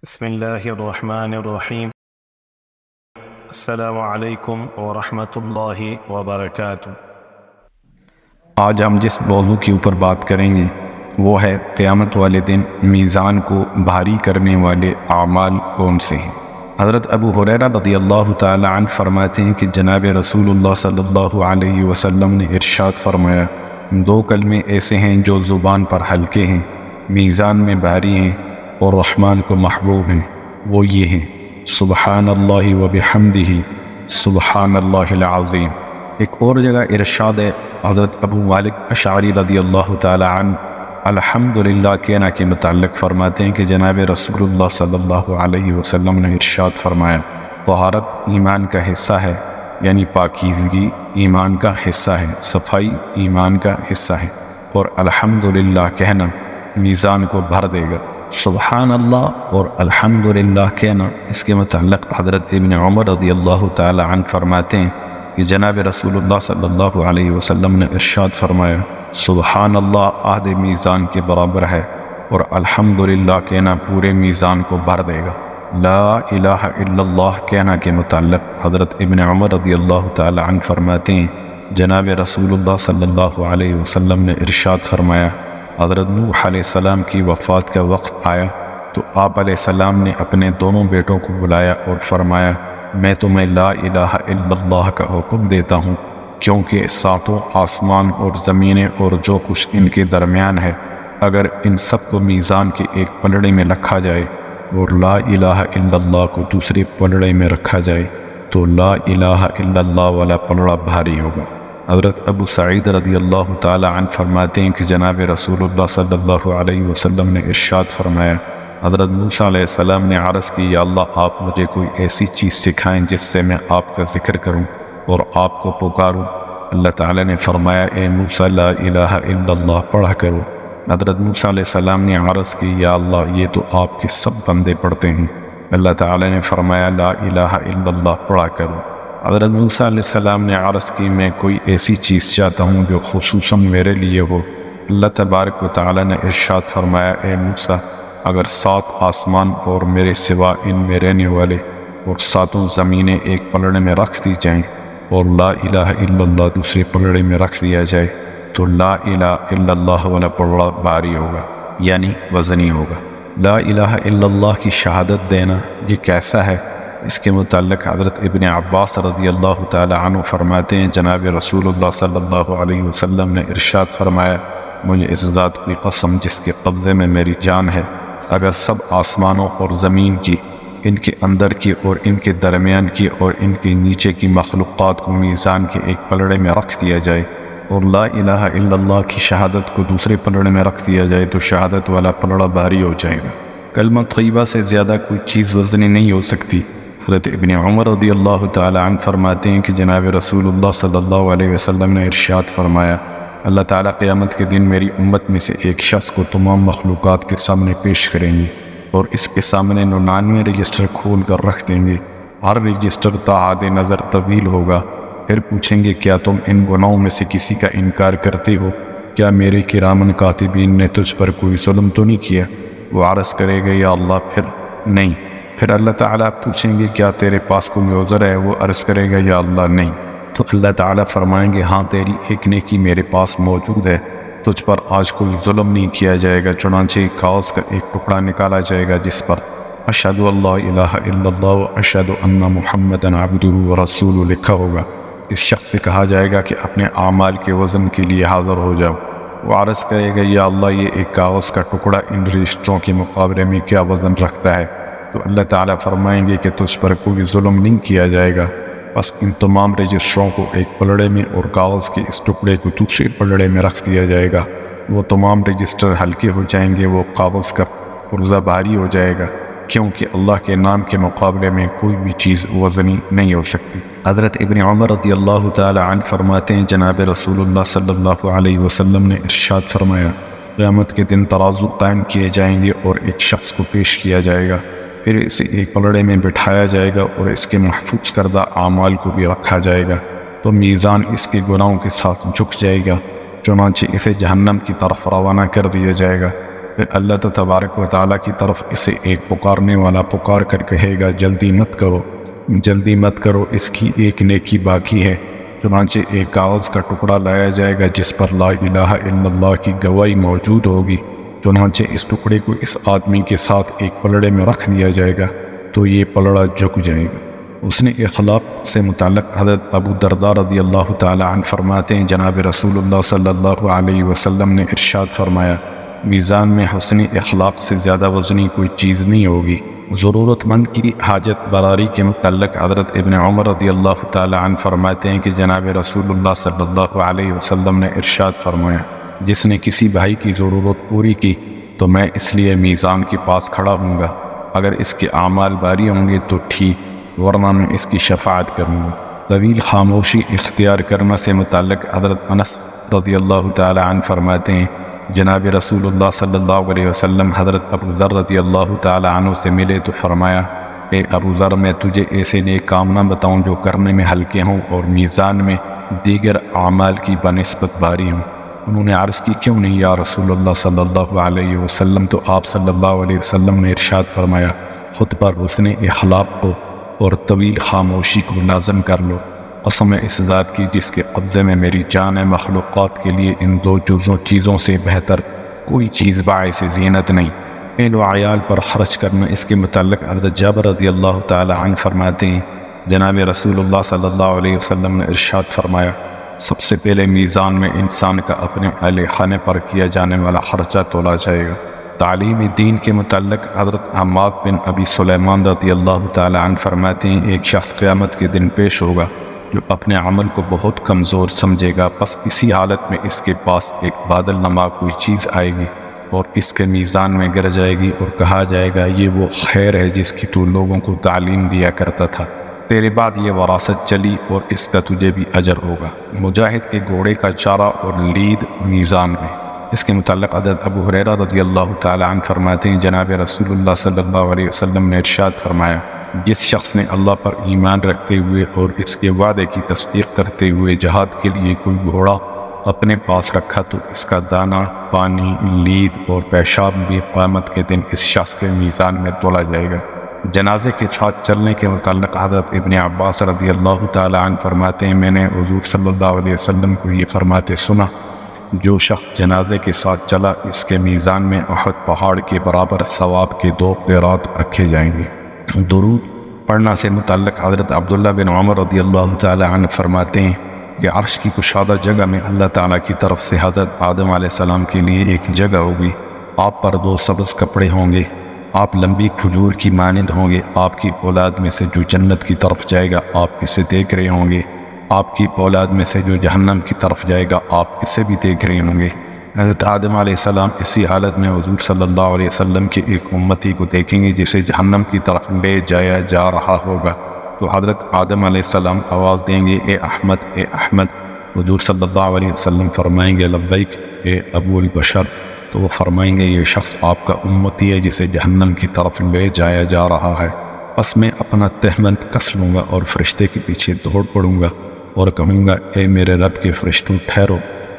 بسم اللہ الرحمن الرحیم۔ السلام علیکم ورحمۃ اللہ وبرکاتہ۔ آج ہم جس موضوع کے اوپر بات کریں گے وہ ہے قیامت والے دن میزان کو بھاری کرنے والے اعمال کون سے ہیں۔ حضرت ابو ہریرہ رضی اللہ تعالی عنہ فرماتے ہیں کہ جناب رسول اللہ صلی اللہ علیہ وسلم نے ارشاد فرمایا، دو کلمے ایسے ہیں جو زبان پر ہلکے ہیں، میزان میں بھاری ہیں اور رحمان کو محبوب ہیں، وہ یہ ہیں سبحان اللہ وبحمدہ سبحان اللہ العظیم۔ ایک اور جگہ ارشاد ہے حضرت ابو مالک اشعری رضی اللہ تعالی عنہ الحمدللہ کہنا کے متعلق فرماتے ہیں کہ جناب رسول اللہ صلی اللہ علیہ وسلم نے ارشاد فرمایا، طہارت ایمان کا حصہ ہے، یعنی پاکیزگی ایمان کا حصہ ہے، صفائی ایمان کا حصہ ہے، اور الحمدللہ کہنا میزان کو بھر دے گا۔ سبحان اللہ اور الحمدللہ کہنا، اس کے متعلق حضرت ابن عمر رضی اللہ تعالی عنہ فرماتے ہیں کہ جناب رسول اللہ صلی اللہ علیہ وسلم نے ارشاد فرمایا، سبحان اللہ عہد میزان کے برابر ہے اور الحمدللہ کہنا پورے میزان کو بھر دے گا۔ لا الہ الا اللہ کہنا کے متعلق حضرت ابن عمر رضی اللہ تعالی عنہ فرماتے ہیں جناب رسول اللہ صلی اللہ علیہ وسلم نے ارشاد فرمایا، حضرت نوح علیہ السلام کی وفات کا وقت آیا تو آپ علیہ السلام نے اپنے دونوں بیٹوں کو بلایا اور فرمایا، میں تمہیں لا الہ الا اللہ کا حکم دیتا ہوں، کیونکہ ساتوں آسمان اور زمینیں اور جو کچھ ان کے درمیان ہے، اگر ان سب کو میزان کے ایک پلڑے میں رکھا جائے اور لا الہ الا اللہ کو دوسرے پلڑے میں رکھا جائے تو لا الہ الا اللہ والا پلڑا بھاری ہوگا۔ حضرت ابو سعید رضی اللہ تعالی عنہ فرماتے ہیں کہ جناب رسول اللہ صلی اللہ علیہ وسلم نے ارشاد فرمایا، حضرت موسیٰ علیہ السلام نے عرض کی، یا اللہ آپ مجھے کوئی ایسی چیز سکھائیں جس سے میں آپ کا ذکر کروں اور آپ کو پکاروں۔ اللہ تعالی نے فرمایا، اے موسیٰ لا الہ الا اللہ پڑھا کرو۔ حضرت موسیٰ علیہ السلام نے عرض کی، یا اللہ یہ تو آپ کے سب بندے پڑھتے ہیں۔ اللہ تعالی نے فرمایا، لا الہ الا اللہ پڑھا کرو۔ حضرت موسیٰ علیہ السلام نے عرض کی، میں کوئی ایسی چیز چاہتا ہوں جو خصوصاً میرے لیے ہو۔ اللہ تبارک و تعالی نے ارشاد فرمایا، اے موسیٰ اگر 7 آسمان اور میرے سوا ان میں رہنے والے اور 7 زمینیں ایک پلڑے میں رکھ دی جائیں اور لا الہ الا اللہ دوسرے پلڑے میں رکھ دیا جائے تو لا الہ الا اللہ والا پلڑا بھاری ہوگا، یعنی وزنی ہوگا۔ لا الہ الا اللہ کی شہادت دینا یہ کیسا ہے؟ اس کے متعلق حضرت ابن عباس رضی اللہ تعالی عنہ فرماتے ہیں جناب رسول اللہ صلی اللہ علیہ وسلم نے ارشاد فرمایا، مجھے اس ذات کی قسم جس کے قبضے میں میری جان ہے، اگر سب آسمانوں اور زمین کی، ان کے اندر کی اور ان کے درمیان کی اور ان کے نیچے کی مخلوقات کو میزان کے ایک پلڑے میں رکھ دیا جائے اور لا الہ الا اللہ کی شہادت کو دوسرے پلڑے میں رکھ دیا جائے تو شہادت والا پلڑا بھاری ہو جائے گا۔ کلمہ طیبہ سے زیادہ کوئی چیز وزنی نہیں ہو سکتی۔ حضرت ابن عمر رضی اللہ تعالی عنہ فرماتے ہیں کہ جناب رسول اللہ صلی اللہ علیہ وسلم نے ارشاد فرمایا، اللہ تعالیٰ قیامت کے دن میری امت میں سے ایک شخص کو تمام مخلوقات کے سامنے پیش کریں گے اور اس کے سامنے 99 رجسٹر کھول کر رکھ دیں گے، ہر رجسٹر تا حد نظر طویل ہوگا۔ پھر پوچھیں گے، کیا تم ان گناہوں میں سے کسی کا انکار کرتے ہو؟ کیا میرے کرامن کاتبین نے تجھ پر کوئی ظلم تو نہیں کیا؟ وہ عرض کرے گا، یا اللہ پھر نہیں۔ پھر اللہ تعالیٰ پوچھیں گے، کیا تیرے پاس کوئی عذر ہے؟ وہ عرض کرے گا، یا اللہ نہیں۔ تو اللہ تعالیٰ فرمائیں گے، ہاں تیری ایک نیکی میرے پاس موجود ہے، تجھ پر آج کوئی ظلم نہیں کیا جائے گا۔ چنانچہ کاغذ کا ایک ٹکڑا نکالا جائے گا جس پر اشہد اللہ الہ الا اللہ و اشہد ان محمدً عبدہ ورسولہ لکھا ہوگا۔ اس شخص سے کہا جائے گا کہ اپنے اعمال کے وزن کے لیے حاضر ہو جاؤ۔ وہ عرض کرے گا، یا اللہ یہ ایک کاغذ کا ٹکڑا ان رجسٹروں کے مقابلے میں کیا وزن رکھتا ہے؟ تو اللہ تعالیٰ فرمائیں گے کہ تجھ پر کوئی ظلم نہیں کیا جائے گا۔ بس ان تمام رجسٹروں کو ایک پلڑے میں اور کاغذ کے اس ٹکڑے کو دوسرے پلڑے میں رکھ دیا جائے گا۔ وہ تمام رجسٹر ہلکے ہو جائیں گے، وہ کاغذ کا پرزہ بھاری ہو جائے گا، کیونکہ اللہ کے نام کے مقابلے میں کوئی بھی چیز وزنی نہیں ہو سکتی۔ حضرت ابن عمر رضی اللہ تعالی عنہ فرماتے ہیں جناب رسول اللہ صلی اللہ علیہ وسلم نے ارشاد فرمایا، قیامت کے دن ترازو قائم کیے جائیں گے اور ایک شخص کو پیش کیا جائے گا، پھر اسے ایک پلڑے میں بٹھایا جائے گا اور اس کے محفوظ کردہ اعمال کو بھی رکھا جائے گا تو میزان اس کے گناہوں کے ساتھ جھک جائے گا، چنانچہ اسے جہنم کی طرف روانہ کر دیا جائے گا۔ پھر اللہ تبارک و تعالیٰ کی طرف اسے ایک پکارنے والا پکار کر کہے گا جلدی مت کرو، اس کی ایک نیکی باقی ہے۔ چنانچہ ایک کاغذ کا ٹکڑا لایا جائے گا جس پر لا الہ الا اللہ کی گواہی موجود ہوگی۔ چنانچہ اس ٹکڑے کو اس آدمی کے ساتھ ایک پلڑے میں رکھ دیا جائے گا تو یہ پلڑا جھک جائے گا۔ اس نے اخلاق سے متعلق حضرت ابو درداء رضی اللہ تعالی عنہ فرماتے ہیں جناب رسول اللہ صلی اللہ علیہ وسلم نے ارشاد فرمایا میزان میں حسن اخلاق سے زیادہ وزنی کوئی چیز نہیں ہوگی۔ ضرورت مند کی حاجت براری کے متعلق حضرت ابن عمر رضی اللہ تعالی عنہ فرماتے ہیں کہ جناب رسول اللہ صلی اللہ علیہ وسلم نے ارشاد فرمایا جس نے کسی بھائی کی ضرورت پوری کی تو میں اس لیے میزان کے پاس کھڑا ہوں گا، اگر اس کے اعمال باری ہوں گے تو ٹھیک، ورنہ میں اس کی شفاعت کروں گا۔ طویل خاموشی اختیار کرنے سے متعلق حضرت انس رضی اللہ تعالی عنہ فرماتے ہیں جناب رسول اللہ صلی اللہ علیہ وسلم حضرت ابو ذر رضی اللہ تعالی عنہ سے ملے تو فرمایا اے ابو ذر میں تجھے ایسے نیک کام نہ بتاؤں جو کرنے میں ہلکے ہوں اور میزان میں دیگر اعمال کی بنسبت بھاری ہوں۔ انہوں نے عرض کی کیوں نہیں یا رسول اللہ صلی اللہ علیہ وسلم؟ تو آپ صلی اللہ علیہ وسلم نے ارشاد فرمایا خود پر حسن اخلاق کو اور طویل خاموشی کو لازم کر لو، قسم اس ذات کی جس کے قبضے میں میری جان ہے، مخلوقات کے لیے ان دو چیزوں سے بہتر کوئی چیز باعث زینت نہیں۔ اہل و عیال پر خرچ کرنا، اس کے متعلق حضرت جابر رضی اللہ تعالی عنہ فرماتے ہیں جناب رسول اللہ صلی اللہ علیہ وسلم نے ارشاد فرمایا سب سے پہلے میزان میں انسان کا اپنے اہل خانے پر کیا جانے والا خرچہ تولا جائے گا۔ تعلیم دین کے متعلق حضرت حماد بن ابی سلیمان رضی اللہ تعالی عنہ فرماتے ہیں ایک شخص قیامت کے دن پیش ہوگا جو اپنے عمل کو بہت کمزور سمجھے گا، پس اسی حالت میں اس کے پاس ایک بادل نما کوئی چیز آئے گی اور اس کے میزان میں گر جائے گی اور کہا جائے گا یہ وہ خیر ہے جس کی تو لوگوں کو تعلیم دیا کرتا تھا، تیرے بعد یہ وراثت چلی اور اس کا تجھے بھی اجر ہوگا۔ مجاہد کے گھوڑے کا چارہ اور لید میزان میں، اس کے متعلق حضرت ابو ہریرہ رضی اللہ تعالی عنہ فرماتے ہیں جناب رسول اللہ صلی اللہ علیہ وسلم نے ارشاد فرمایا جس شخص نے اللہ پر ایمان رکھتے ہوئے اور اس کے وعدے کی تصدیق کرتے ہوئے جہاد کے لیے کوئی گھوڑا اپنے پاس رکھا تو اس کا دانہ، پانی، لید اور پیشاب بھی قیامت کے دن اس شخص کے میزان میں تولا جائے گا۔ جنازے کے ساتھ چلنے کے متعلق حضرت ابن عباس رضی اللہ تعالی عنہ فرماتے ہیں میں نے حضور صلی اللہ علیہ وسلم کو یہ فرماتے سنا جو شخص جنازے کے ساتھ چلا اس کے میزان میں احد پہاڑ کے برابر ثواب کے 2 قیراط رکھے جائیں گے۔ درود پڑھنا سے متعلق حضرت عبداللہ بن عمر رضی اللہ تعالی عنہ فرماتے ہیں کہ عرش کی کشادہ جگہ میں اللہ تعالیٰ کی طرف سے حضرت آدم علیہ السلام کے لیے ایک جگہ ہوگی، آپ پر 2 سبز کپڑے ہوں گے، آپ لمبی کھجور کی مانند ہوں گے، آپ کی اولاد میں سے جو جنت کی طرف جائے گا آپ اسے دیکھ رہے ہوں گے، آپ کی اولاد میں سے جو جہنم کی طرف جائے گا آپ اسے بھی دیکھ رہے ہوں گے۔ حضرت آدم علیہ السلام اسی حالت میں حضور صلی اللہ علیہ وسلم کے ایک امتی کو دیکھیں گے جسے جہنم کی طرف لے جایا جا رہا ہوگا، تو حضرت آدم علیہ السلام آواز دیں گے اے احمد اے احمد، حضور صلی اللہ علیہ وسلم فرمائیں گے لبیک اے ابو البشر، تو وہ فرمائیں گے یہ شخص آپ کا امتی ہے جسے جہنم کی طرف لے جایا جا رہا ہے، پس میں اپنا تہمند کس لوں گا اور فرشتے کے پیچھے دوڑ پڑوں گا اور کہوں گا اے میرے رب کے فرشتوں ٹھہرو۔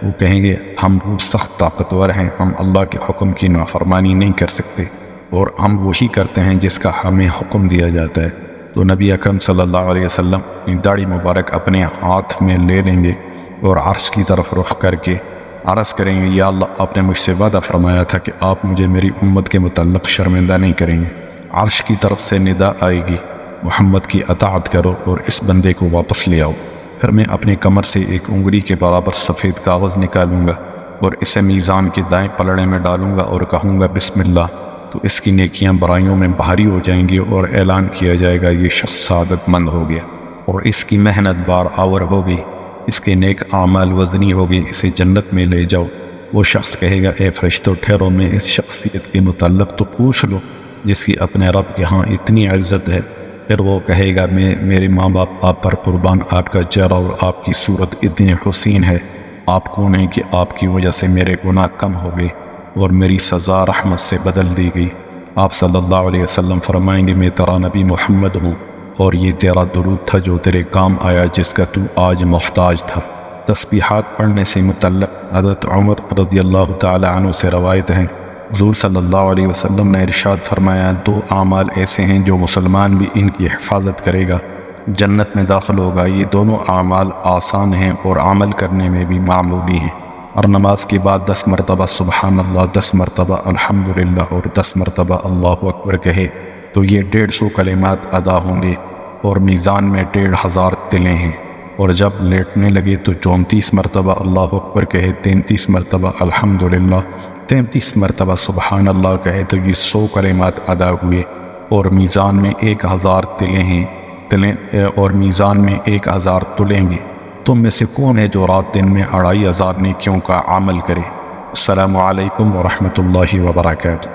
وہ کہیں گے ہم وہ سخت طاقتور ہیں، ہم اللہ کے حکم کی نافرمانی نہیں کر سکتے اور ہم وہی کرتے ہیں جس کا ہمیں حکم دیا جاتا ہے۔ تو نبی اکرم صلی اللہ علیہ وسلم اپنی داڑھی مبارک اپنے ہاتھ میں لے لیں گے اور عرش کی طرف رخ کر کے عرض کریں گے یا اللہ آپ نے مجھ سے وعدہ فرمایا تھا کہ آپ مجھے میری امت کے متعلق شرمندہ نہیں کریں گے۔ عرش کی طرف سے ندا آئے گی محمد کی اطاعت کرو اور اس بندے کو واپس لے آؤ۔ پھر میں اپنے کمر سے ایک انگلی کے برابر سفید کاغذ نکالوں گا اور اسے میزان کے دائیں پلڑے میں ڈالوں گا اور کہوں گا بسم اللہ، تو اس کی نیکیاں برائیوں میں بھاری ہو جائیں گی اور اعلان کیا جائے گا یہ شخص سعادت مند ہو گیا اور اس کی محنت بار آور ہوگی، اس کے نیک اعمال وزنی ہوگی، اسے جنت میں لے جاؤ۔ وہ شخص کہے گا اے فرشتوں ٹھہرو، میں اس شخصیت کے متعلق تو پوچھ لو جس کی اپنے رب کے ہاں اتنی عزت ہے۔ پھر وہ کہے گا میرے ماں باپ آپ پر قربان، آپ کا چہرہ اور آپ کی صورت اتنی حسین ہے، آپ کون ہیں کہ آپ کی وجہ سے میرے گناہ کم ہو گئے اور میری سزا رحمت سے بدل دی گئی۔ آپ صلی اللہ علیہ وسلم فرمائیں گے میں تیرا نبی محمد ہوں اور یہ تیرا درود تھا جو تیرے کام آیا جس کا تو آج محتاج تھا۔ تسبیحات پڑھنے سے متعلق حضرت عمر رضی اللہ تعالی عنہ سے روایت ہیں حضور صلی اللہ علیہ وسلم نے ارشاد فرمایا 2 اعمال ایسے ہیں جو مسلمان بھی ان کی حفاظت کرے گا جنت میں داخل ہوگا۔ یہ دونوں اعمال آسان ہیں اور عمل کرنے میں بھی معمولی ہیں، اور نماز کے بعد 10 مرتبہ سبحان اللہ، 10 مرتبہ الحمدللہ اور 10 مرتبہ اللہ اکبر کہے تو یہ 150 کلمات ادا ہوں گے اور میزان میں 1500 تلے ہیں، اور جب لیٹنے لگے تو 34 مرتبہ اللہ اکبر کہے، 33 مرتبہ الحمدللہ، 33 مرتبہ سبحان اللہ کہے تو یہ 100 کلمات ادا ہوئے، اور میزان میں 1000 اور میزان میں 1000 تلیں گے۔ تم میں سے کون ہے جو رات دن میں 2500 نیکیوں کا عمل کرے؟ السلام علیکم ورحمۃ اللہ وبرکاتہ۔